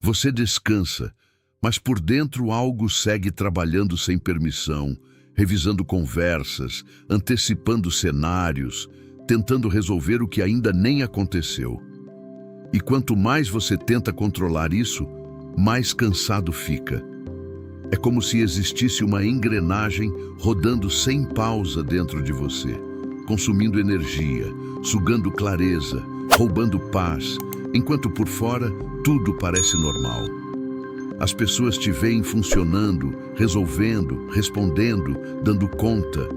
Você descansa, mas por dentro algo segue trabalhando sem permissão, revisando conversas, antecipando cenários, tentando resolver o que ainda nem aconteceu. E quanto mais você tenta controlar isso, mais cansado fica. É como se existisse uma engrenagem rodando sem pausa dentro de você, consumindo energia, sugando clareza, roubando paz, enquanto por fora tudo parece normal. As pessoas te veem funcionando, resolvendo, respondendo, dando conta.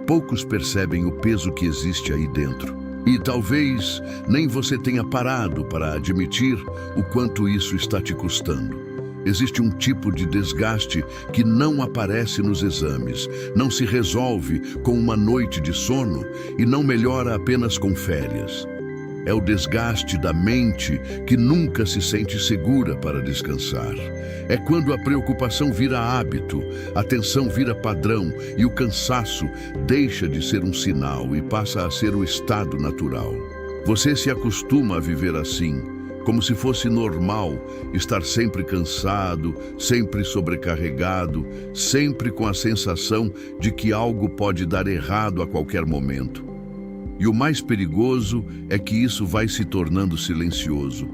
Poucos percebem o peso que existe aí dentro. E talvez nem você tenha parado para admitir o quanto isso está te custando. Existe um tipo de desgaste que não aparece nos exames, não se resolve com uma noite de sono e não melhora apenas com férias. É o desgaste da mente que nunca se sente segura para descansar. É quando a preocupação vira hábito, a tensão vira padrão e o cansaço deixa de ser um sinal e passa a ser o estado natural. Você se acostuma a viver assim, como se fosse normal estar sempre cansado, sempre sobrecarregado, sempre com a sensação de que algo pode dar errado a qualquer momento. E o mais perigoso é que isso vai se tornando silencioso.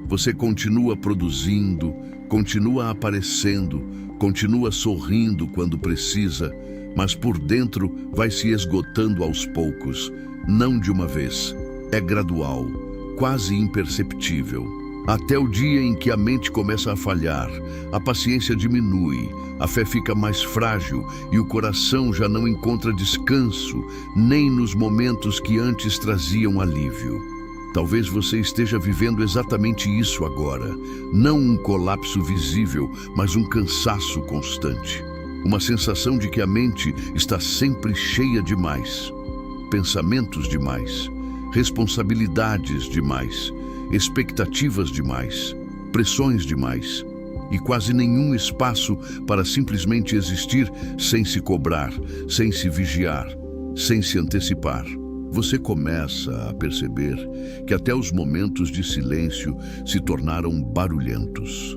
Você continua produzindo, continua aparecendo, continua sorrindo quando precisa, mas por dentro vai se esgotando aos poucos, não de uma vez. É gradual, quase imperceptível. Até o dia em que a mente começa a falhar, a paciência diminui, a fé fica mais frágil e o coração já não encontra descanso, nem nos momentos que antes traziam alívio. Talvez você esteja vivendo exatamente isso agora. Não um colapso visível, mas um cansaço constante. Uma sensação de que a mente está sempre cheia demais. Pensamentos demais. Responsabilidades demais. Expectativas demais, pressões demais e quase nenhum espaço para simplesmente existir sem se cobrar, sem se vigiar, sem se antecipar. Você começa a perceber que até os momentos de silêncio se tornaram barulhentos,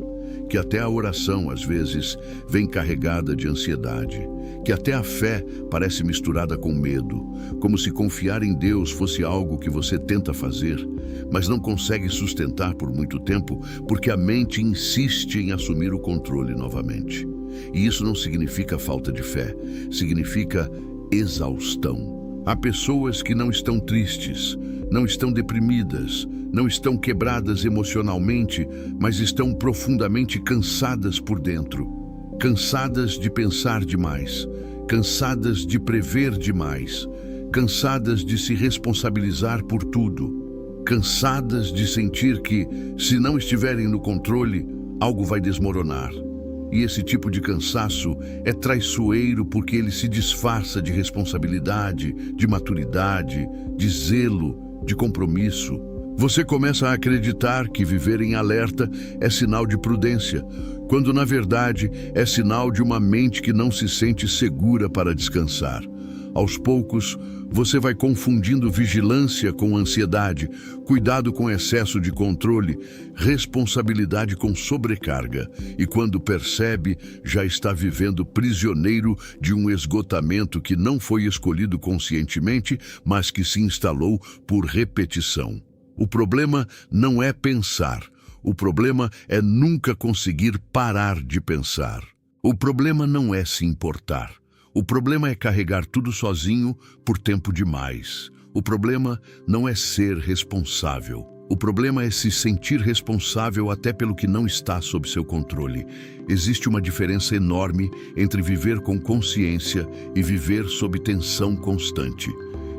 que até a oração às vezes vem carregada de ansiedade, que até a fé parece misturada com medo, como se confiar em Deus fosse algo que você tenta fazer, mas não consegue sustentar por muito tempo porque a mente insiste em assumir o controle novamente. E isso não significa falta de fé, significa exaustão. Há pessoas que não estão tristes, não estão deprimidas, não estão quebradas emocionalmente, mas estão profundamente cansadas por dentro. Cansadas de pensar demais, cansadas de prever demais, cansadas de se responsabilizar por tudo, cansadas de sentir que, se não estiverem no controle, algo vai desmoronar. E esse tipo de cansaço é traiçoeiro porque ele se disfarça de responsabilidade, de maturidade, de zelo, de compromisso. Você começa a acreditar que viver em alerta é sinal de prudência, quando na verdade é sinal de uma mente que não se sente segura para descansar. Aos poucos, você vai confundindo vigilância com ansiedade, cuidado com excesso de controle, responsabilidade com sobrecarga, e quando percebe, já está vivendo prisioneiro de um esgotamento que não foi escolhido conscientemente, mas que se instalou por repetição. O problema não é pensar. O problema é nunca conseguir parar de pensar. O problema não é se importar. O problema é carregar tudo sozinho por tempo demais. O problema não é ser responsável. O problema é se sentir responsável até pelo que não está sob seu controle. Existe uma diferença enorme entre viver com consciência e viver sob tensão constante.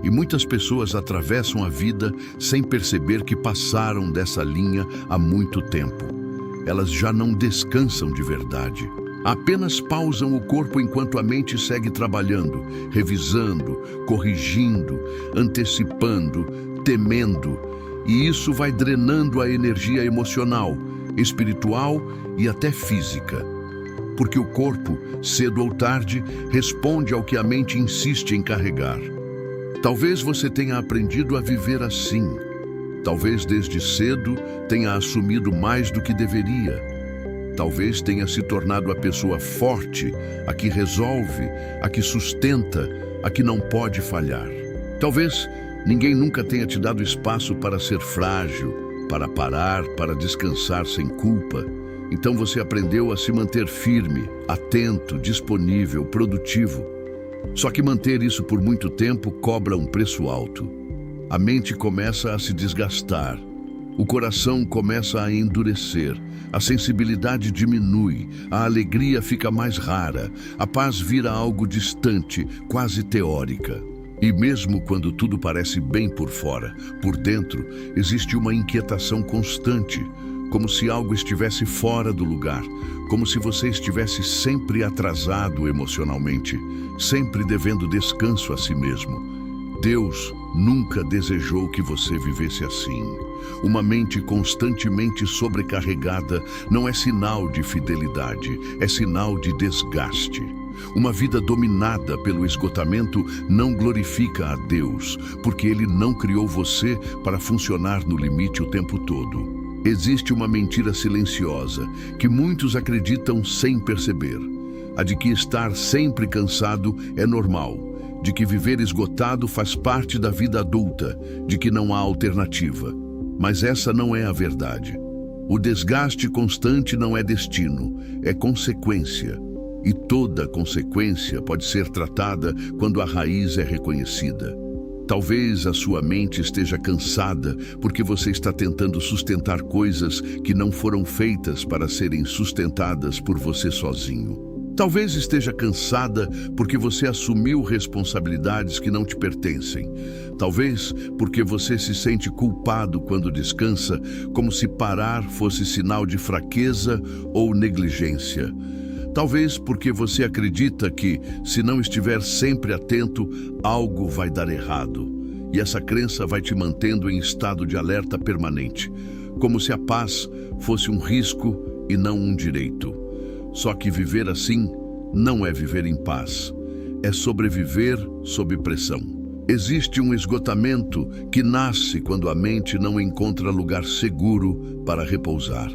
E muitas pessoas atravessam a vida sem perceber que passaram dessa linha há muito tempo. Elas já não descansam de verdade. Apenas pausam o corpo enquanto a mente segue trabalhando, revisando, corrigindo, antecipando, temendo. E isso vai drenando a energia emocional, espiritual e até física. Porque o corpo, cedo ou tarde, responde ao que a mente insiste em carregar. Talvez você tenha aprendido a viver assim. Talvez desde cedo tenha assumido mais do que deveria. Talvez tenha se tornado a pessoa forte, a que resolve, a que sustenta, a que não pode falhar. Talvez ninguém nunca tenha te dado espaço para ser frágil, para parar, para descansar sem culpa. Então você aprendeu a se manter firme, atento, disponível, produtivo. Só que manter isso por muito tempo cobra um preço alto. A mente começa a se desgastar, o coração começa a endurecer, a sensibilidade diminui, a alegria fica mais rara, a paz vira algo distante, quase teórica. E mesmo quando tudo parece bem por fora, por dentro existe uma inquietação constante, como se algo estivesse fora do lugar, como se você estivesse sempre atrasado emocionalmente, sempre devendo descanso a si mesmo. Deus nunca desejou que você vivesse assim. Uma mente constantemente sobrecarregada não é sinal de fidelidade, é sinal de desgaste. Uma vida dominada pelo esgotamento não glorifica a Deus, porque Ele não criou você para funcionar no limite o tempo todo. Existe uma mentira silenciosa que muitos acreditam sem perceber. A de que estar sempre cansado é normal, de que viver esgotado faz parte da vida adulta, de que não há alternativa. Mas essa não é a verdade. O desgaste constante não é destino, é consequência. E toda consequência pode ser tratada quando a raiz é reconhecida. Talvez a sua mente esteja cansada porque você está tentando sustentar coisas que não foram feitas para serem sustentadas por você sozinho. Talvez esteja cansada porque você assumiu responsabilidades que não te pertencem. Talvez porque você se sente culpado quando descansa, como se parar fosse sinal de fraqueza ou negligência. Talvez porque você acredita que, se não estiver sempre atento, algo vai dar errado. E essa crença vai te mantendo em estado de alerta permanente, como se a paz fosse um risco e não um direito. Só que viver assim não é viver em paz, é sobreviver sob pressão. Existe um esgotamento que nasce quando a mente não encontra lugar seguro para repousar.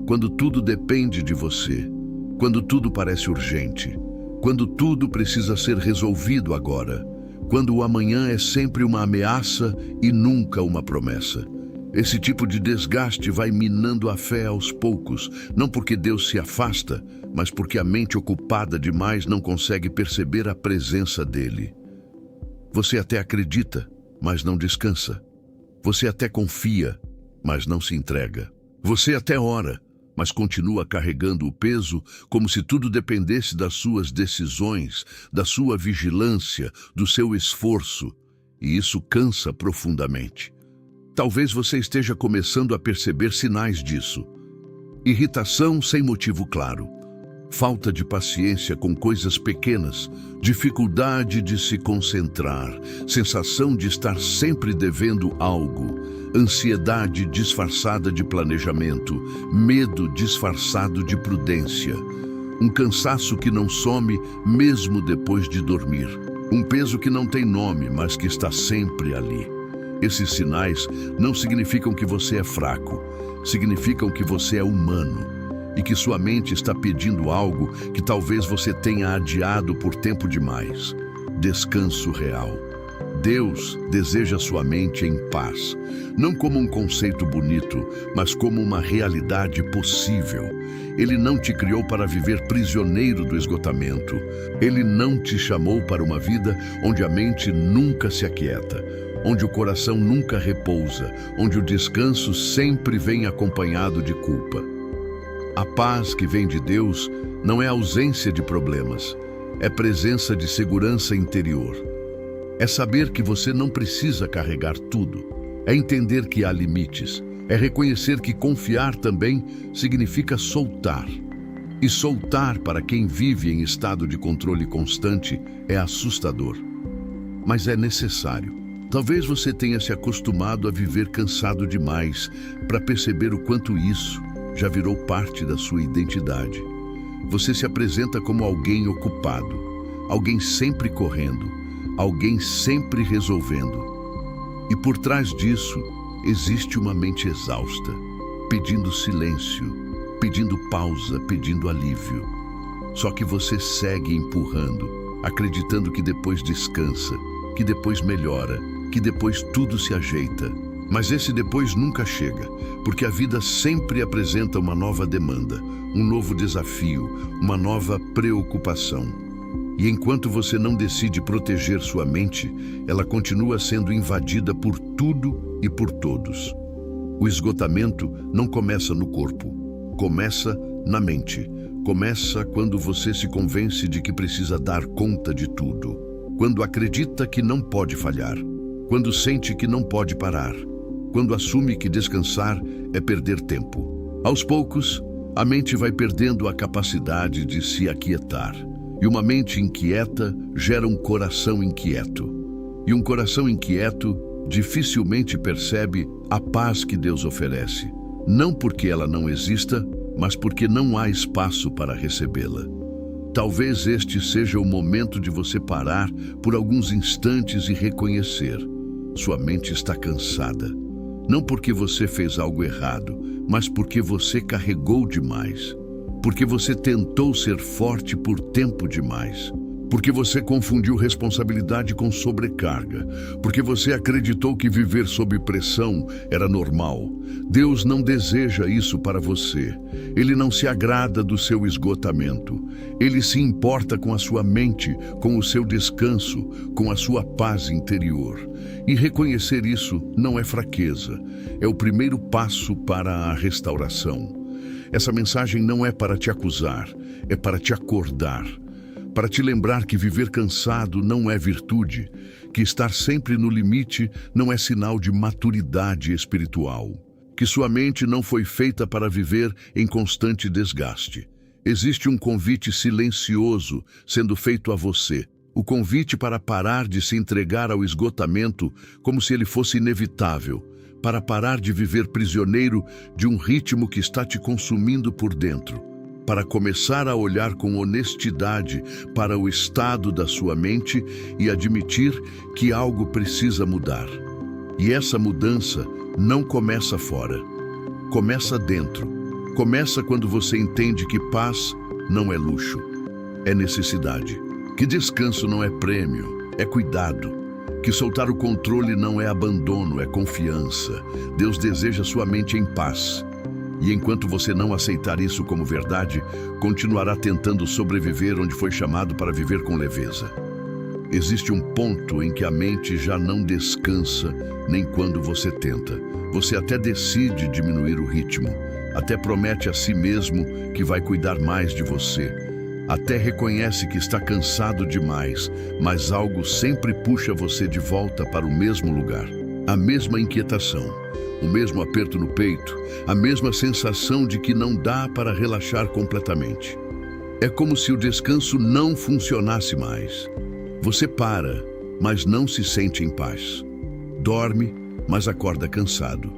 Quando tudo depende de você, quando tudo parece urgente, quando tudo precisa ser resolvido agora, quando o amanhã é sempre uma ameaça e nunca uma promessa. Esse tipo de desgaste vai minando a fé aos poucos, não porque Deus se afasta, mas porque a mente ocupada demais não consegue perceber a presença dele. Você até acredita, mas não descansa. Você até confia, mas não se entrega. Você até ora, mas continua carregando o peso como se tudo dependesse das suas decisões, da sua vigilância, do seu esforço. E isso cansa profundamente. Talvez você esteja começando a perceber sinais disso. Irritação sem motivo claro. Falta de paciência com coisas pequenas, dificuldade de se concentrar, sensação de estar sempre devendo algo, ansiedade disfarçada de planejamento, medo disfarçado de prudência, um cansaço que não some mesmo depois de dormir, um peso que não tem nome, mas que está sempre ali. Esses sinais não significam que você é fraco, significam que você é humano e que sua mente está pedindo algo que talvez você tenha adiado por tempo demais. Descanso real. Deus deseja sua mente em paz, não como um conceito bonito, mas como uma realidade possível. Ele não te criou para viver prisioneiro do esgotamento. Ele não te chamou para uma vida onde a mente nunca se aquieta, onde o coração nunca repousa, onde o descanso sempre vem acompanhado de culpa. A paz que vem de Deus não é ausência de problemas, é presença de segurança interior. É saber que você não precisa carregar tudo, é entender que há limites, é reconhecer que confiar também significa soltar. E soltar para quem vive em estado de controle constante é assustador, mas é necessário. Talvez você tenha se acostumado a viver cansado demais para perceber o quanto isso já virou parte da sua identidade. Você se apresenta como alguém ocupado, alguém sempre correndo, alguém sempre resolvendo. E por trás disso, existe uma mente exausta, pedindo silêncio, pedindo pausa, pedindo alívio. Só que você segue empurrando, acreditando que depois descansa, que depois melhora, que depois tudo se ajeita. Mas esse depois nunca chega, porque a vida sempre apresenta uma nova demanda, um novo desafio, uma nova preocupação. E enquanto você não decide proteger sua mente, ela continua sendo invadida por tudo e por todos. O esgotamento não começa no corpo, começa na mente. Começa quando você se convence de que precisa dar conta de tudo, quando acredita que não pode falhar, quando sente que não pode parar, quando assume que descansar é perder tempo. Aos poucos, a mente vai perdendo a capacidade de se aquietar. E uma mente inquieta gera um coração inquieto. E um coração inquieto dificilmente percebe a paz que Deus oferece. Não porque ela não exista, mas porque não há espaço para recebê-la. Talvez este seja o momento de você parar por alguns instantes e reconhecer: sua mente está cansada. Não porque você fez algo errado, mas porque você carregou demais. Porque você tentou ser forte por tempo demais. Porque você confundiu responsabilidade com sobrecarga. Porque você acreditou que viver sob pressão era normal. Deus não deseja isso para você. Ele não se agrada do seu esgotamento. Ele se importa com a sua mente, com o seu descanso, com a sua paz interior. E reconhecer isso não é fraqueza. É o primeiro passo para a restauração. Essa mensagem não é para te acusar, é para te acordar. Para te lembrar que viver cansado não é virtude, que estar sempre no limite não é sinal de maturidade espiritual, que sua mente não foi feita para viver em constante desgaste. Existe um convite silencioso sendo feito a você, o convite para parar de se entregar ao esgotamento como se ele fosse inevitável, para parar de viver prisioneiro de um ritmo que está te consumindo por dentro, para começar a olhar com honestidade para o estado da sua mente e admitir que algo precisa mudar. E essa mudança não começa fora, começa dentro. Começa quando você entende que paz não é luxo, é necessidade. Que descanso não é prêmio, é cuidado. Que soltar o controle não é abandono, é confiança. Deus deseja sua mente em paz. E enquanto você não aceitar isso como verdade, continuará tentando sobreviver onde foi chamado para viver com leveza. Existe um ponto em que a mente já não descansa nem quando você tenta. Você até decide diminuir o ritmo, até promete a si mesmo que vai cuidar mais de você. Até reconhece que está cansado demais, mas algo sempre puxa você de volta para o mesmo lugar. A mesma inquietação, o mesmo aperto no peito, a mesma sensação de que não dá para relaxar completamente. É como se o descanso não funcionasse mais. Você para, mas não se sente em paz. Dorme, mas acorda cansado.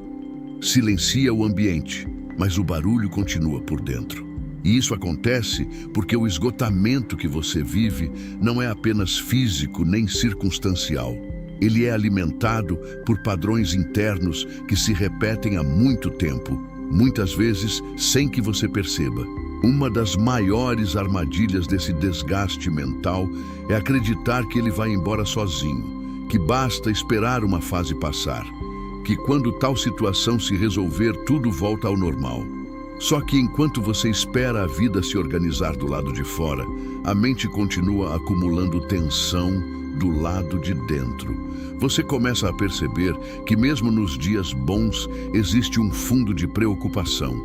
Silencia o ambiente, mas o barulho continua por dentro. E isso acontece porque o esgotamento que você vive não é apenas físico nem circunstancial. Ele é alimentado por padrões internos que se repetem há muito tempo, muitas vezes sem que você perceba. Uma das maiores armadilhas desse desgaste mental é acreditar que ele vai embora sozinho, que basta esperar uma fase passar, que quando tal situação se resolver, tudo volta ao normal. Só que enquanto você espera a vida se organizar do lado de fora, a mente continua acumulando tensão do lado de dentro. Você começa a perceber que mesmo nos dias bons existe um fundo de preocupação.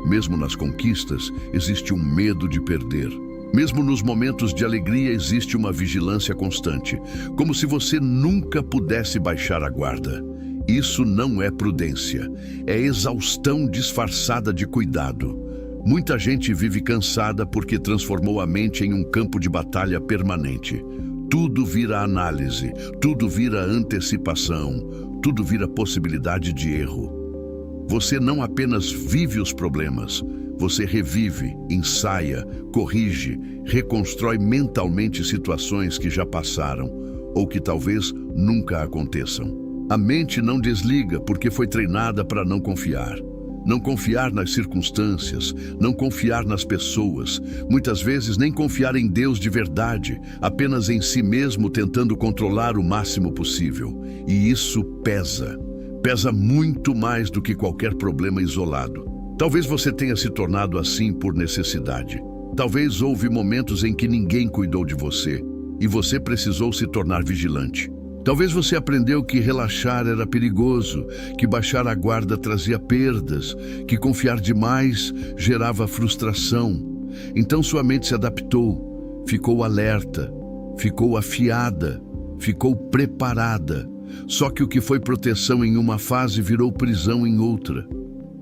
Mesmo nas conquistas existe um medo de perder. Mesmo nos momentos de alegria existe uma vigilância constante, como se você nunca pudesse baixar a guarda. Isso não é prudência, é exaustão disfarçada de cuidado. Muita gente vive cansada porque transformou a mente em um campo de batalha permanente. Tudo vira análise, tudo vira antecipação, tudo vira possibilidade de erro. Você não apenas vive os problemas, você revive, ensaia, corrige, reconstrói mentalmente situações que já passaram ou que talvez nunca aconteçam. A mente não desliga porque foi treinada para não confiar. Não confiar nas circunstâncias, não confiar nas pessoas, muitas vezes nem confiar em Deus de verdade, apenas em si mesmo tentando controlar o máximo possível. E isso pesa. Pesa muito mais do que qualquer problema isolado. Talvez você tenha se tornado assim por necessidade. Talvez houve momentos em que ninguém cuidou de você e você precisou se tornar vigilante. Talvez você aprendeu que relaxar era perigoso, que baixar a guarda trazia perdas, que confiar demais gerava frustração. Então sua mente se adaptou, ficou alerta, ficou afiada, ficou preparada. Só que o que foi proteção em uma fase virou prisão em outra.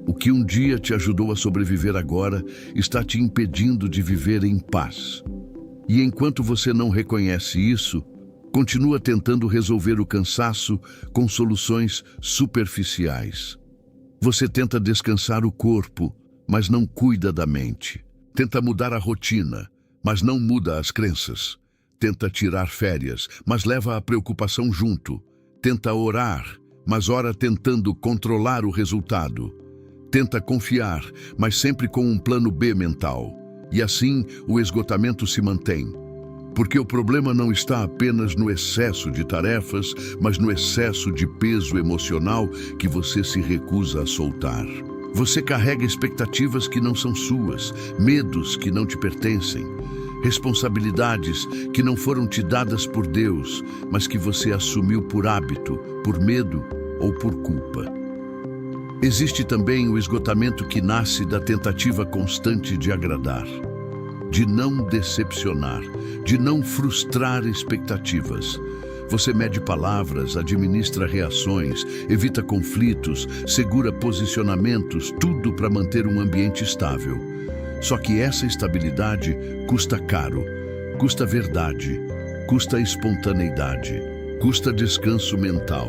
O que um dia te ajudou a sobreviver agora está te impedindo de viver em paz. E enquanto você não reconhece isso, continua tentando resolver o cansaço com soluções superficiais. Você tenta descansar o corpo, mas não cuida da mente. Tenta mudar a rotina, mas não muda as crenças. Tenta tirar férias, mas leva a preocupação junto. Tenta orar, mas ora tentando controlar o resultado. Tenta confiar, mas sempre com um plano B mental. E assim o esgotamento se mantém. Porque o problema não está apenas no excesso de tarefas, mas no excesso de peso emocional que você se recusa a soltar. Você carrega expectativas que não são suas, medos que não te pertencem, responsabilidades que não foram te dadas por Deus, mas que você assumiu por hábito, por medo ou por culpa. Existe também o esgotamento que nasce da tentativa constante de agradar, de não decepcionar, de não frustrar expectativas. Você mede palavras, administra reações, evita conflitos, segura posicionamentos, tudo para manter um ambiente estável. Só que essa estabilidade custa caro, custa verdade, custa espontaneidade, custa descanso mental.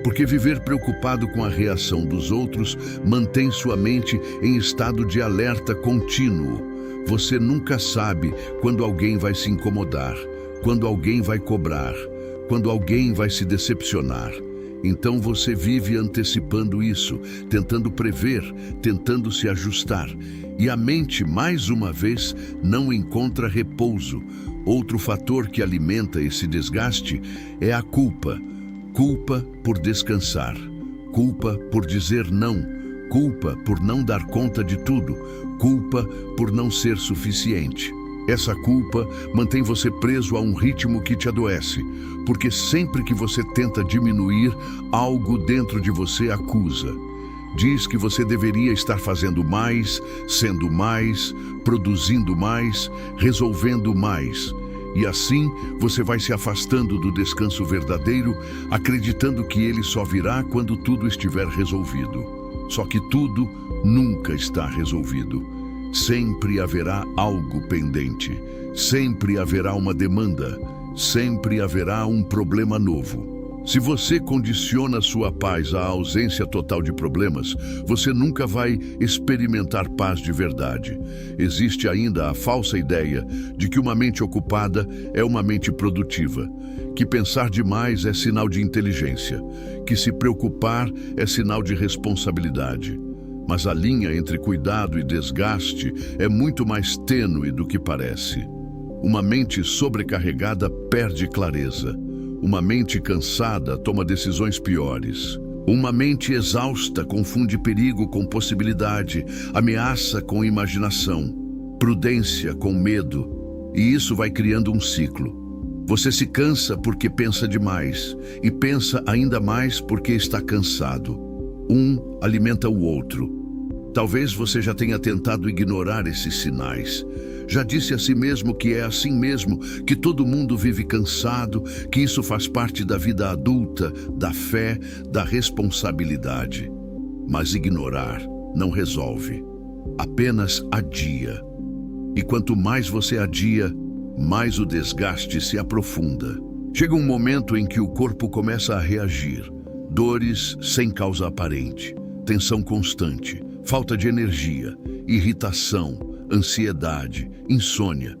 Porque viver preocupado com a reação dos outros mantém sua mente em estado de alerta contínuo. Você nunca sabe quando alguém vai se incomodar, quando alguém vai cobrar, quando alguém vai se decepcionar. Então você vive antecipando isso, tentando prever, tentando se ajustar. E a mente, mais uma vez, não encontra repouso. Outro fator que alimenta esse desgaste é a culpa. Culpa por descansar, culpa por dizer não, culpa por não dar conta de tudo, culpa por não ser suficiente. Essa culpa mantém você preso a um ritmo que te adoece, porque sempre que você tenta diminuir, algo dentro de você acusa. Diz que você deveria estar fazendo mais, sendo mais, produzindo mais, resolvendo mais. E assim você vai se afastando do descanso verdadeiro, acreditando que ele só virá quando tudo estiver resolvido. Só que tudo nunca está resolvido. Sempre haverá algo pendente, sempre haverá uma demanda, sempre haverá um problema novo. Se você condiciona sua paz à ausência total de problemas, você nunca vai experimentar paz de verdade. Existe ainda a falsa ideia de que uma mente ocupada é uma mente produtiva, que pensar demais é sinal de inteligência, que se preocupar é sinal de responsabilidade. Mas a linha entre cuidado e desgaste é muito mais tênue do que parece. Uma mente sobrecarregada perde clareza. Uma mente cansada toma decisões piores. Uma mente exausta confunde perigo com possibilidade, ameaça com imaginação, prudência com medo. E isso vai criando um ciclo. Você se cansa porque pensa demais e pensa ainda mais porque está cansado. Um alimenta o outro. Talvez você já tenha tentado ignorar esses sinais. Já disse a si mesmo que é assim mesmo, que todo mundo vive cansado, que isso faz parte da vida adulta, da fé, da responsabilidade. Mas ignorar não resolve. Apenas adia. E quanto mais você adia, mais o desgaste se aprofunda. Chega um momento em que o corpo começa a reagir. Dores sem causa aparente, tensão constante, falta de energia, irritação, ansiedade, insônia.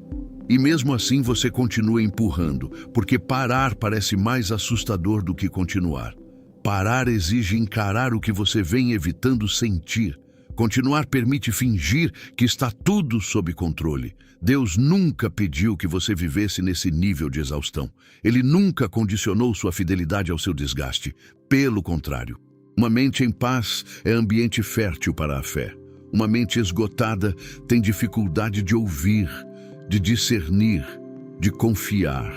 E mesmo assim você continua empurrando, porque parar parece mais assustador do que continuar. Parar exige encarar o que você vem evitando sentir. Continuar permite fingir que está tudo sob controle. Deus nunca pediu que você vivesse nesse nível de exaustão. Ele nunca condicionou sua fidelidade ao seu desgaste. Pelo contrário, uma mente em paz é ambiente fértil para a fé. Uma mente esgotada tem dificuldade de ouvir, de discernir, de confiar.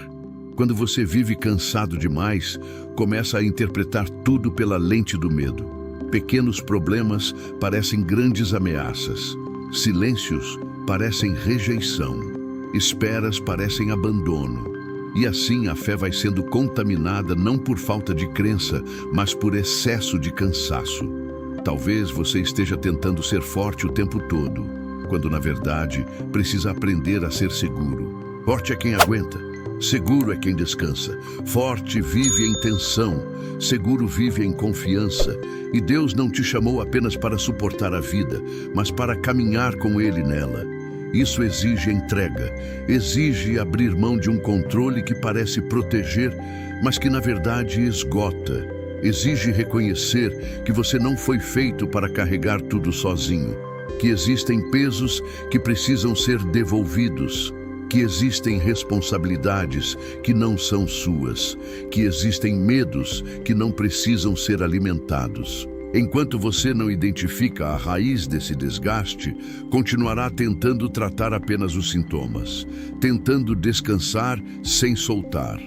Quando você vive cansado demais, começa a interpretar tudo pela lente do medo. Pequenos problemas parecem grandes ameaças. Silêncios parecem rejeição. Esperas parecem abandono. E assim a fé vai sendo contaminada não por falta de crença, mas por excesso de cansaço. Talvez você esteja tentando ser forte o tempo todo, quando na verdade precisa aprender a ser seguro. Forte é quem aguenta. Seguro é quem descansa. Forte vive em tensão. Seguro vive em confiança. E Deus não te chamou apenas para suportar a vida, mas para caminhar com Ele nela. Isso exige entrega. Exige abrir mão de um controle que parece proteger, mas que na verdade esgota. Exige reconhecer que você não foi feito para carregar tudo sozinho. Que existem pesos que precisam ser devolvidos. Que existem responsabilidades que não são suas, que existem medos que não precisam ser alimentados. Enquanto você não identifica a raiz desse desgaste, continuará tentando tratar apenas os sintomas, tentando descansar sem soltar,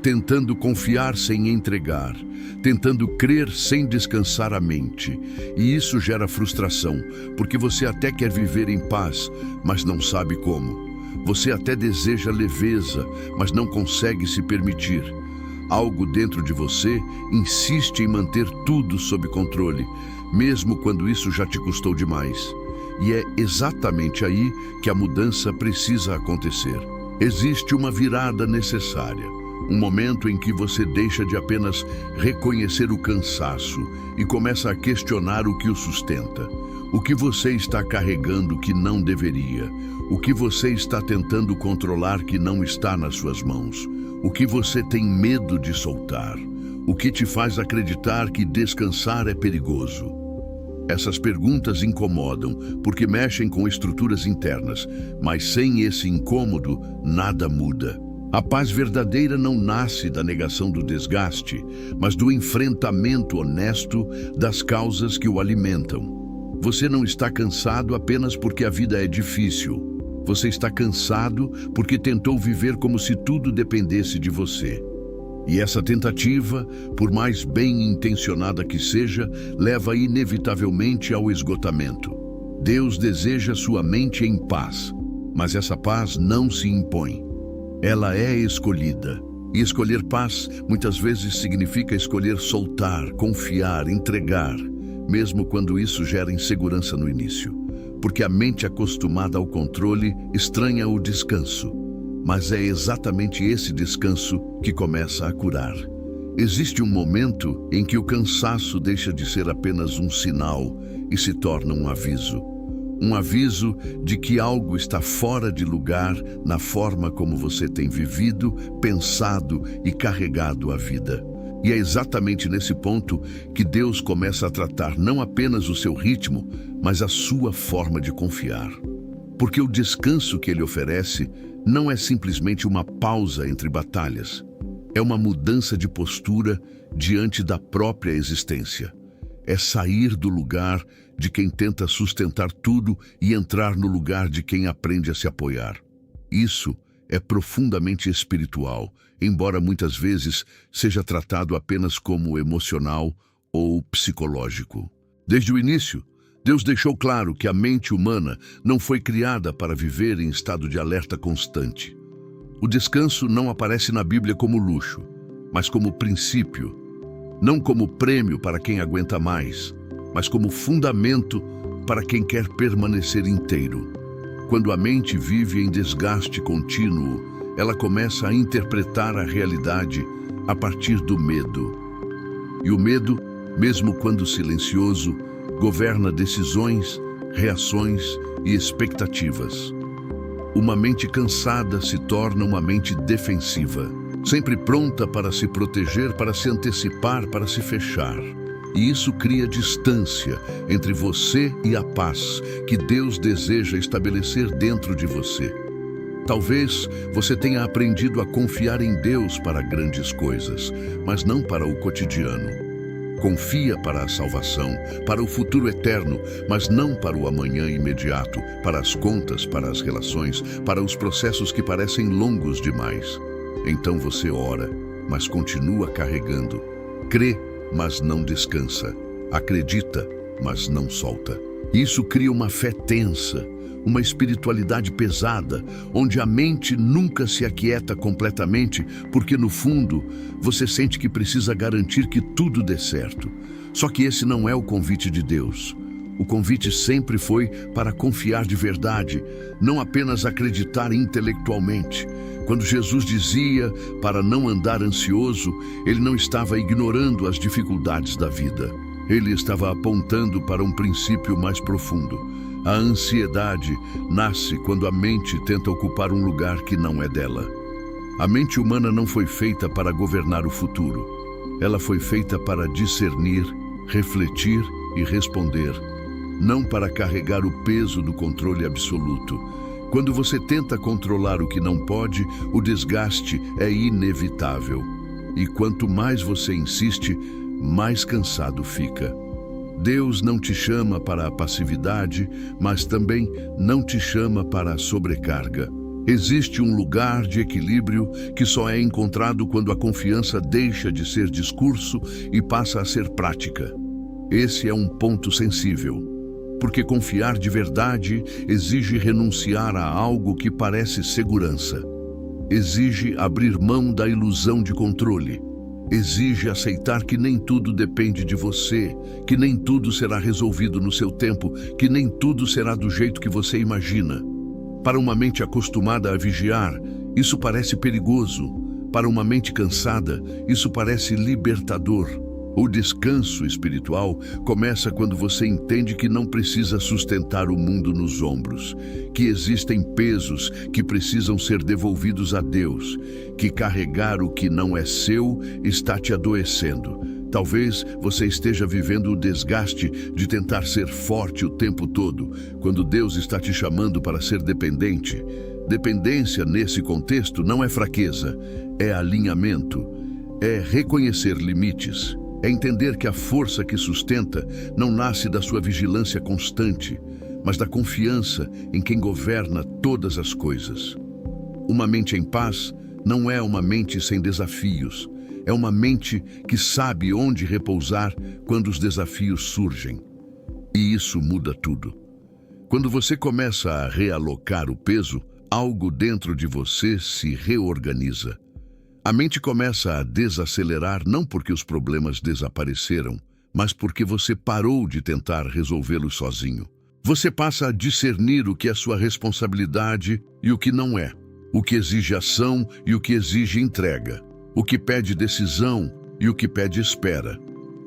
tentando confiar sem entregar, tentando crer sem descansar a mente. E isso gera frustração, porque você até quer viver em paz, mas não sabe como. Você até deseja leveza, mas não consegue se permitir. Algo dentro de você insiste em manter tudo sob controle, mesmo quando isso já te custou demais. E é exatamente aí que a mudança precisa acontecer. Existe uma virada necessária, um momento em que você deixa de apenas reconhecer o cansaço e começa a questionar o que o sustenta. O que você está carregando que não deveria? O que você está tentando controlar que não está nas suas mãos? O que você tem medo de soltar? O que te faz acreditar que descansar é perigoso? Essas perguntas incomodam porque mexem com estruturas internas, mas sem esse incômodo, nada muda. A paz verdadeira não nasce da negação do desgaste, mas do enfrentamento honesto das causas que o alimentam. Você não está cansado apenas porque a vida é difícil. Você está cansado porque tentou viver como se tudo dependesse de você. E essa tentativa, por mais bem intencionada que seja, leva inevitavelmente ao esgotamento. Deus deseja sua mente em paz, mas essa paz não se impõe. Ela é escolhida. E escolher paz muitas vezes significa escolher soltar, confiar, entregar, mesmo quando isso gera insegurança no início. Porque a mente acostumada ao controle estranha o descanso. Mas é exatamente esse descanso que começa a curar. Existe um momento em que o cansaço deixa de ser apenas um sinal e se torna um aviso. Um aviso de que algo está fora de lugar na forma como você tem vivido, pensado e carregado a vida. E é exatamente nesse ponto que Deus começa a tratar não apenas o seu ritmo, mas a sua forma de confiar. Porque o descanso que Ele oferece não é simplesmente uma pausa entre batalhas. É uma mudança de postura diante da própria existência. É sair do lugar de quem tenta sustentar tudo e entrar no lugar de quem aprende a se apoiar. Isso é profundamente espiritual, embora muitas vezes seja tratado apenas como emocional ou psicológico. Desde o início, Deus deixou claro que a mente humana não foi criada para viver em estado de alerta constante. O descanso não aparece na Bíblia como luxo, mas como princípio, não como prêmio para quem aguenta mais, mas como fundamento para quem quer permanecer inteiro. Quando a mente vive em desgaste contínuo, ela começa a interpretar a realidade a partir do medo. E o medo, mesmo quando silencioso, governa decisões, reações e expectativas. Uma mente cansada se torna uma mente defensiva. sempre pronta para se proteger, para se antecipar, para se fechar. E isso cria distância entre você e a paz que Deus deseja estabelecer dentro de você. Talvez você tenha aprendido a confiar em Deus para grandes coisas, mas não para o cotidiano. Confia para a salvação, para o futuro eterno, mas não para o amanhã imediato, para as contas, para as relações, para os processos que parecem longos demais. Então você ora, mas continua carregando. Crê, mas não descansa. Acredita, mas não solta. Isso cria uma fé tensa, uma espiritualidade pesada, onde a mente nunca se aquieta completamente, porque no fundo você sente que precisa garantir que tudo dê certo. Só que esse não é o convite de Deus. O convite sempre foi para confiar de verdade, não apenas acreditar intelectualmente. Quando Jesus dizia para não andar ansioso, ele não estava ignorando as dificuldades da vida. Ele estava apontando para um princípio mais profundo. A ansiedade nasce quando a mente tenta ocupar um lugar que não é dela. A mente humana não foi feita para governar o futuro. Ela foi feita para discernir, refletir e responder, não para carregar o peso do controle absoluto. Quando você tenta controlar o que não pode, o desgaste é inevitável. E quanto mais você insiste, mais cansado fica. Deus não te chama para a passividade, mas também não te chama para a sobrecarga. Existe um lugar de equilíbrio que só é encontrado quando a confiança deixa de ser discurso e passa a ser prática. Esse é um ponto sensível, porque confiar de verdade exige renunciar a algo que parece segurança. Exige abrir mão da ilusão de controle. Exige aceitar que nem tudo depende de você, que nem tudo será resolvido no seu tempo, que nem tudo será do jeito que você imagina. Para uma mente acostumada a vigiar, isso parece perigoso. Para uma mente cansada, isso parece libertador. O descanso espiritual começa quando você entende que não precisa sustentar o mundo nos ombros, que existem pesos que precisam ser devolvidos a Deus, que carregar o que não é seu está te adoecendo. Talvez você esteja vivendo o desgaste de tentar ser forte o tempo todo, quando Deus está te chamando para ser dependente. Dependência nesse contexto não é fraqueza, é alinhamento, é reconhecer limites. É entender que a força que sustenta não nasce da sua vigilância constante, mas da confiança em quem governa todas as coisas. Uma mente em paz não é uma mente sem desafios, é uma mente que sabe onde repousar quando os desafios surgem. E isso muda tudo. Quando você começa a realocar o peso, algo dentro de você se reorganiza. A mente começa a desacelerar não porque os problemas desapareceram, mas porque você parou de tentar resolvê-los sozinho. Você passa a discernir o que é sua responsabilidade e o que não é, o que exige ação e o que exige entrega, o que pede decisão e o que pede espera.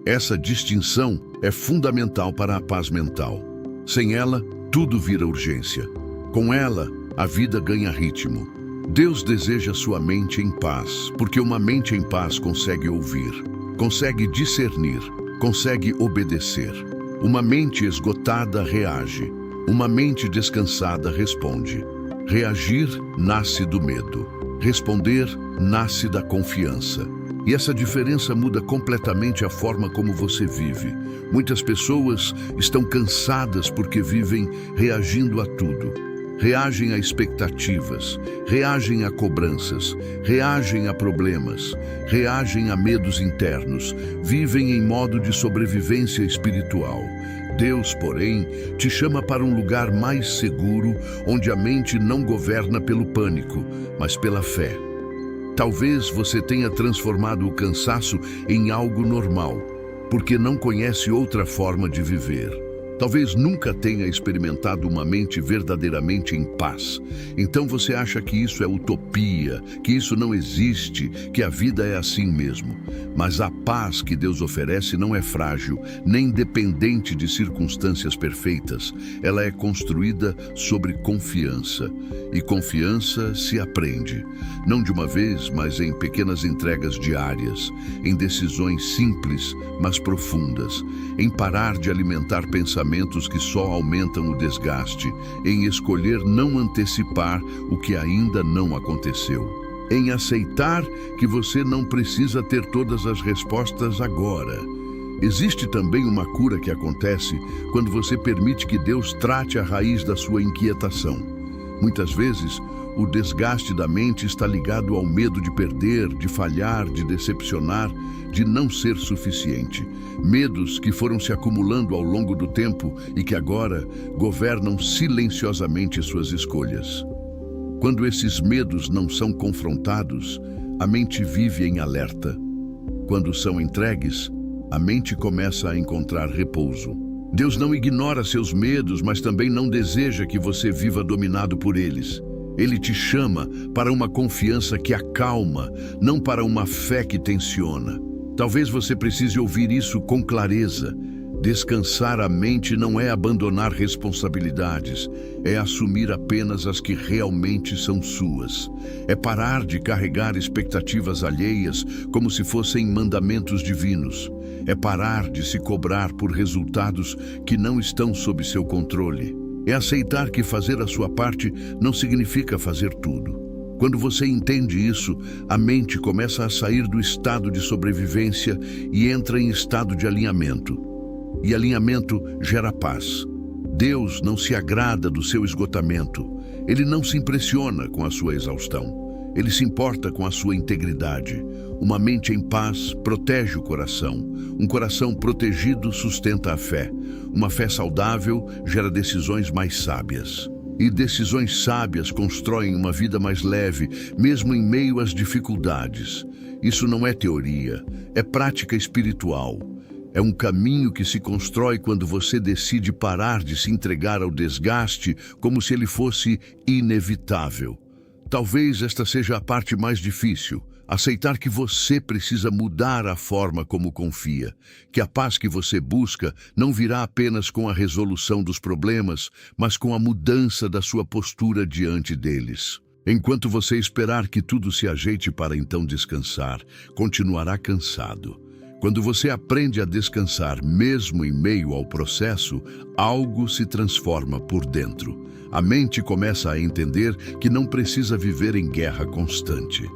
Essa distinção é fundamental para a paz mental. Sem ela, tudo vira urgência. Com ela, a vida ganha ritmo. Deus deseja sua mente em paz, porque uma mente em paz consegue ouvir, consegue discernir, consegue obedecer. Uma mente esgotada reage, uma mente descansada responde. Reagir nasce do medo, responder nasce da confiança. E essa diferença muda completamente a forma como você vive. Muitas pessoas estão cansadas porque vivem reagindo a tudo. Reagem a expectativas, reagem a cobranças, reagem a problemas, reagem a medos internos, vivem em modo de sobrevivência espiritual. Deus, porém, te chama para um lugar mais seguro, onde a mente não governa pelo pânico, mas pela fé. Talvez você tenha transformado o cansaço em algo normal, porque não conhece outra forma de viver. Talvez nunca tenha experimentado uma mente verdadeiramente em paz. Então você acha que isso é utopia, que isso não existe, que a vida é assim mesmo. Mas a paz que Deus oferece não é frágil, nem dependente de circunstâncias perfeitas. Ela é construída sobre confiança. E confiança se aprende, não de uma vez, mas em pequenas entregas diárias, em decisões simples, mas profundas, em parar de alimentar pensamentos que só aumentam o desgaste, em escolher não antecipar o que ainda não aconteceu, em aceitar que você não precisa ter todas as respostas agora. Existe também uma cura que acontece quando você permite que Deus trate a raiz da sua inquietação. Muitas vezes, o desgaste da mente está ligado ao medo de perder, de falhar, de decepcionar, de não ser suficiente. Medos que foram se acumulando ao longo do tempo e que agora governam silenciosamente suas escolhas. Quando esses medos não são confrontados, a mente vive em alerta. Quando são entregues, a mente começa a encontrar repouso. Deus não ignora seus medos, mas também não deseja que você viva dominado por eles. Ele te chama para uma confiança que acalma, não para uma fé que tensiona. Talvez você precise ouvir isso com clareza. Descansar a mente não é abandonar responsabilidades, é assumir apenas as que realmente são suas. É parar de carregar expectativas alheias como se fossem mandamentos divinos. É parar de se cobrar por resultados que não estão sob seu controle. É aceitar que fazer a sua parte não significa fazer tudo. Quando você entende isso, a mente começa a sair do estado de sobrevivência e entra em estado de alinhamento. E alinhamento gera paz. Deus não se agrada do seu esgotamento. Ele não se impressiona com a sua exaustão. Ele se importa com a sua integridade. Uma mente em paz protege o coração. Um coração protegido sustenta a fé. Uma fé saudável gera decisões mais sábias. E decisões sábias constroem uma vida mais leve, mesmo em meio às dificuldades. Isso não é teoria, é prática espiritual. É um caminho que se constrói quando você decide parar de se entregar ao desgaste como se ele fosse inevitável. Talvez esta seja a parte mais difícil. Aceitar que você precisa mudar a forma como confia, que a paz que você busca não virá apenas com a resolução dos problemas, mas com a mudança da sua postura diante deles. Enquanto você esperar que tudo se ajeite para então descansar, continuará cansado. Quando você aprende a descansar mesmo em meio ao processo, algo se transforma por dentro. A mente começa a entender que não precisa viver em guerra constante.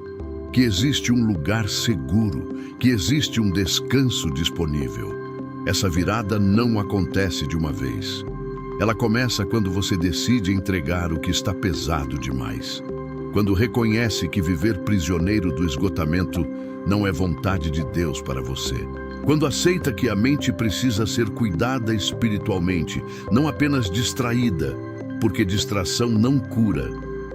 Que existe um lugar seguro, que existe um descanso disponível. Essa virada não acontece de uma vez. Ela começa quando você decide entregar o que está pesado demais. Quando reconhece que viver prisioneiro do esgotamento não é vontade de Deus para você. Quando aceita que a mente precisa ser cuidada espiritualmente, não apenas distraída, porque distração não cura.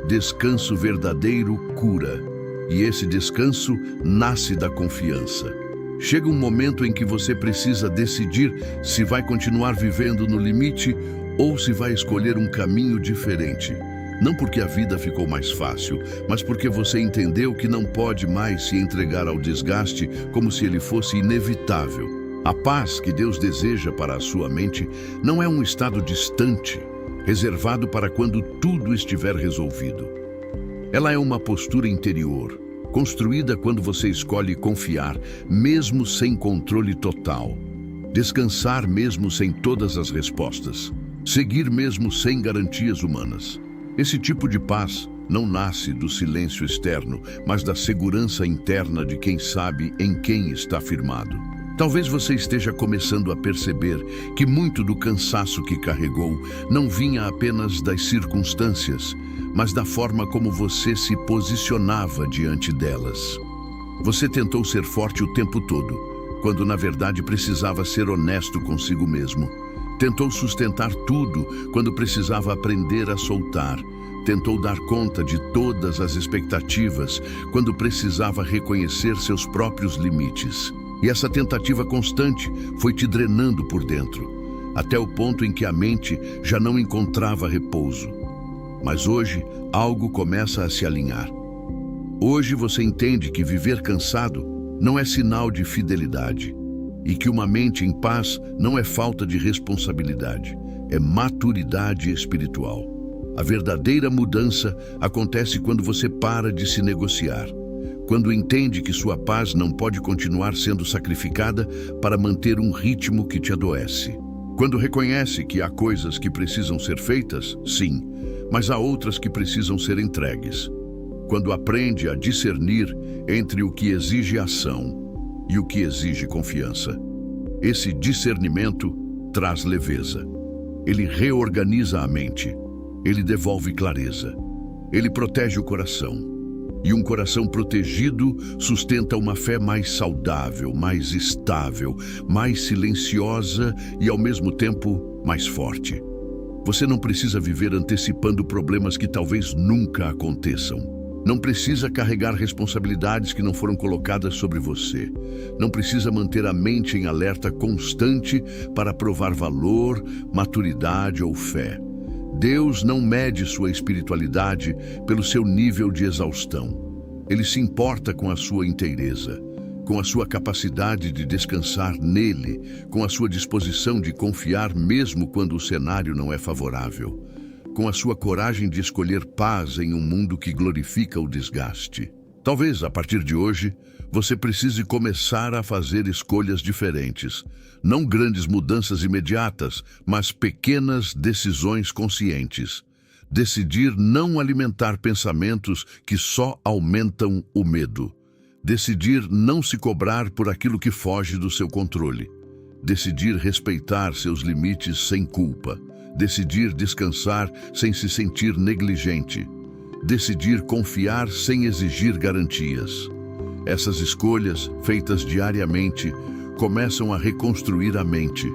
Descanso verdadeiro cura. E esse descanso nasce da confiança. Chega um momento em que você precisa decidir se vai continuar vivendo no limite ou se vai escolher um caminho diferente. Não porque a vida ficou mais fácil, mas porque você entendeu que não pode mais se entregar ao desgaste como se ele fosse inevitável. A paz que Deus deseja para a sua mente não é um estado distante, reservado para quando tudo estiver resolvido. Ela é uma postura interior, construída quando você escolhe confiar, mesmo sem controle total. Descansar mesmo sem todas as respostas. Seguir mesmo sem garantias humanas. Esse tipo de paz não nasce do silêncio externo, mas da segurança interna de quem sabe em quem está firmado. Talvez você esteja começando a perceber que muito do cansaço que carregou não vinha apenas das circunstâncias, mas da forma como você se posicionava diante delas. Você tentou ser forte o tempo todo, quando na verdade precisava ser honesto consigo mesmo. Tentou sustentar tudo, quando precisava aprender a soltar. Tentou dar conta de todas as expectativas, quando precisava reconhecer seus próprios limites. E essa tentativa constante foi te drenando por dentro. até o ponto em que a mente já não encontrava repouso. Mas hoje, algo começa a se alinhar. Hoje você entende que viver cansado não é sinal de fidelidade e que uma mente em paz não é falta de responsabilidade, é maturidade espiritual. A verdadeira mudança acontece quando você para de se negociar, quando entende que sua paz não pode continuar sendo sacrificada para manter um ritmo que te adoece. Quando reconhece que há coisas que precisam ser feitas, sim, mas há outras que precisam ser entregues. Quando aprende a discernir entre o que exige ação e o que exige confiança. Esse discernimento traz leveza. Ele reorganiza a mente. Ele devolve clareza. Ele protege o coração. E um coração protegido sustenta uma fé mais saudável, mais estável, mais silenciosa e, ao mesmo tempo, mais forte. Você não precisa viver antecipando problemas que talvez nunca aconteçam. Não precisa carregar responsabilidades que não foram colocadas sobre você. Não precisa manter a mente em alerta constante para provar valor, maturidade ou fé. Deus não mede sua espiritualidade pelo seu nível de exaustão. Ele se importa com a sua inteireza, com a sua capacidade de descansar nele, com a sua disposição de confiar mesmo quando o cenário não é favorável, com a sua coragem de escolher paz em um mundo que glorifica o desgaste. Talvez, a partir de hoje, você precise começar a fazer escolhas diferentes. Não grandes mudanças imediatas, mas pequenas decisões conscientes. Decidir não alimentar pensamentos que só aumentam o medo. Decidir não se cobrar por aquilo que foge do seu controle. Decidir respeitar seus limites sem culpa. Decidir descansar sem se sentir negligente. Decidir confiar sem exigir garantias. Essas escolhas, feitas diariamente, começam a reconstruir a mente,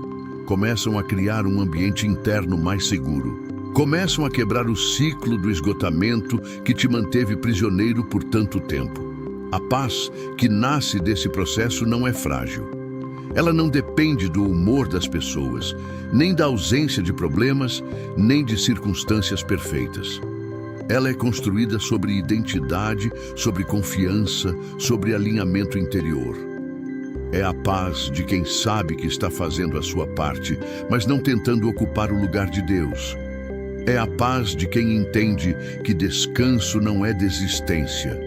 começam a criar um ambiente interno mais seguro, começam a quebrar o ciclo do esgotamento que te manteve prisioneiro por tanto tempo. A paz que nasce desse processo não é frágil. Ela não depende do humor das pessoas, nem da ausência de problemas, nem de circunstâncias perfeitas. Ela é construída sobre identidade, sobre confiança, sobre alinhamento interior. É a paz de quem sabe que está fazendo a sua parte, mas não tentando ocupar o lugar de Deus. É a paz de quem entende que descanso não é desistência,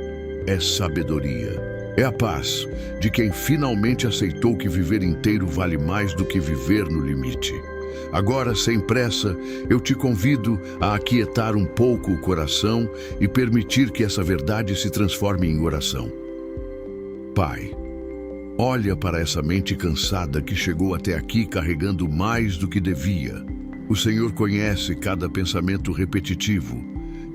é sabedoria. É a paz de quem finalmente aceitou que viver inteiro vale mais do que viver no limite. Agora, sem pressa, eu te convido a aquietar um pouco o coração e permitir que essa verdade se transforme em oração. Pai, olha para essa mente cansada que chegou até aqui carregando mais do que devia. O Senhor conhece cada pensamento repetitivo,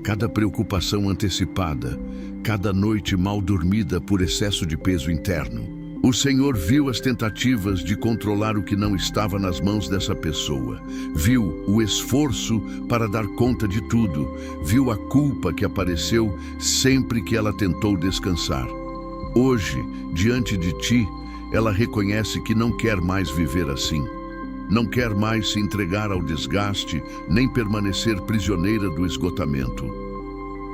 cada preocupação antecipada, cada noite mal dormida por excesso de peso interno. O Senhor viu as tentativas de controlar o que não estava nas mãos dessa pessoa. Viu o esforço para dar conta de tudo. Viu a culpa que apareceu sempre que ela tentou descansar. Hoje, diante de ti, ela reconhece que não quer mais viver assim. Não quer mais se entregar ao desgaste, nem permanecer prisioneira do esgotamento.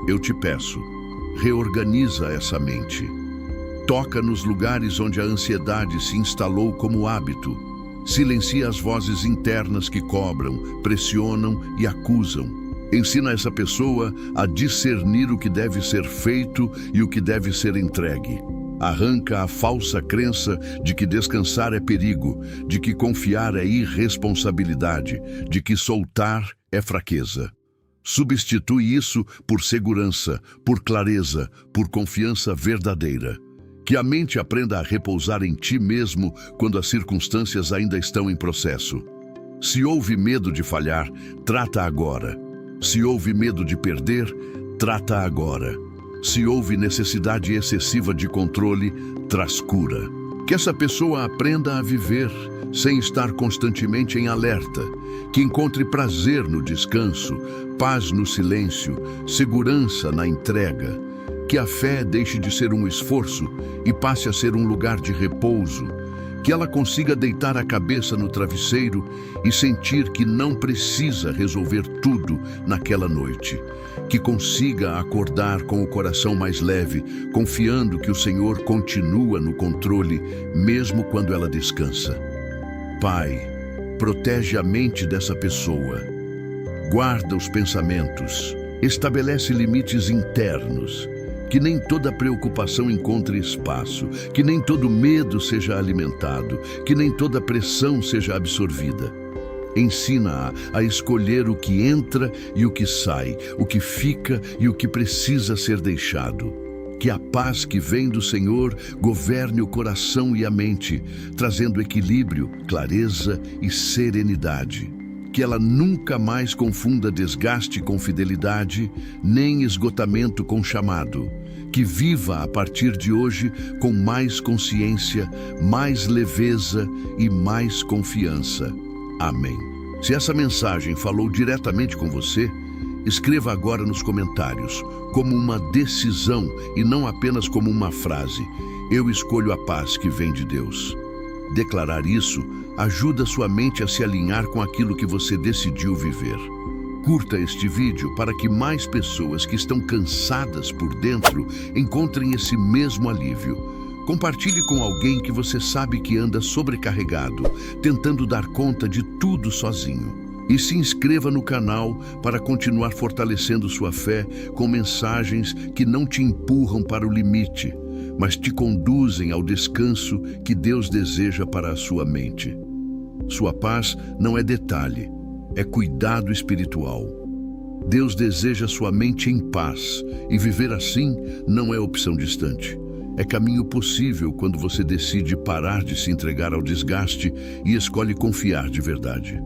Eu te peço, reorganiza essa mente. Toca nos lugares onde a ansiedade se instalou como hábito. Silencia as vozes internas que cobram, pressionam e acusam. Ensina essa pessoa a discernir o que deve ser feito e o que deve ser entregue. Arranca a falsa crença de que descansar é perigo, de que confiar é irresponsabilidade, de que soltar é fraqueza. Substitui isso por segurança, por clareza, por confiança verdadeira. Que a mente aprenda a repousar em ti mesmo quando as circunstâncias ainda estão em processo. Se houve medo de falhar, trata agora. Se houve medo de perder, trata agora. Se houve necessidade excessiva de controle, traz cura. Que essa pessoa aprenda a viver sem estar constantemente em alerta. Que encontre prazer no descanso, paz no silêncio, segurança na entrega. Que a fé deixe de ser um esforço e passe a ser um lugar de repouso. Que ela consiga deitar a cabeça no travesseiro e sentir que não precisa resolver tudo naquela noite. Que consiga acordar com o coração mais leve, confiando que o Senhor continua no controle, mesmo quando ela descansa. Pai, protege a mente dessa pessoa. Guarda os pensamentos. Estabelece limites internos. Que nem toda preocupação encontre espaço, que nem todo medo seja alimentado, que nem toda pressão seja absorvida. Ensina-a a escolher o que entra e o que sai, o que fica e o que precisa ser deixado. Que a paz que vem do Senhor governe o coração e a mente, trazendo equilíbrio, clareza e serenidade. Que ela nunca mais confunda desgaste com fidelidade, nem esgotamento com chamado. Que viva a partir de hoje com mais consciência, mais leveza e mais confiança. Amém. Se essa mensagem falou diretamente com você, escreva agora nos comentários, como uma decisão e não apenas como uma frase: eu escolho a paz que vem de Deus. Declarar isso ajuda sua mente a se alinhar com aquilo que você decidiu viver. Curta este vídeo para que mais pessoas que estão cansadas por dentro encontrem esse mesmo alívio. Compartilhe com alguém que você sabe que anda sobrecarregado, tentando dar conta de tudo sozinho. E se inscreva no canal para continuar fortalecendo sua fé com mensagens que não te empurram para o limite, mas te conduzem ao descanso que Deus deseja para a sua mente. Sua paz não é detalhe, é cuidado espiritual. Deus deseja sua mente em paz, e viver assim não é opção distante. É caminho possível quando você decide parar de se entregar ao desgaste e escolhe confiar de verdade.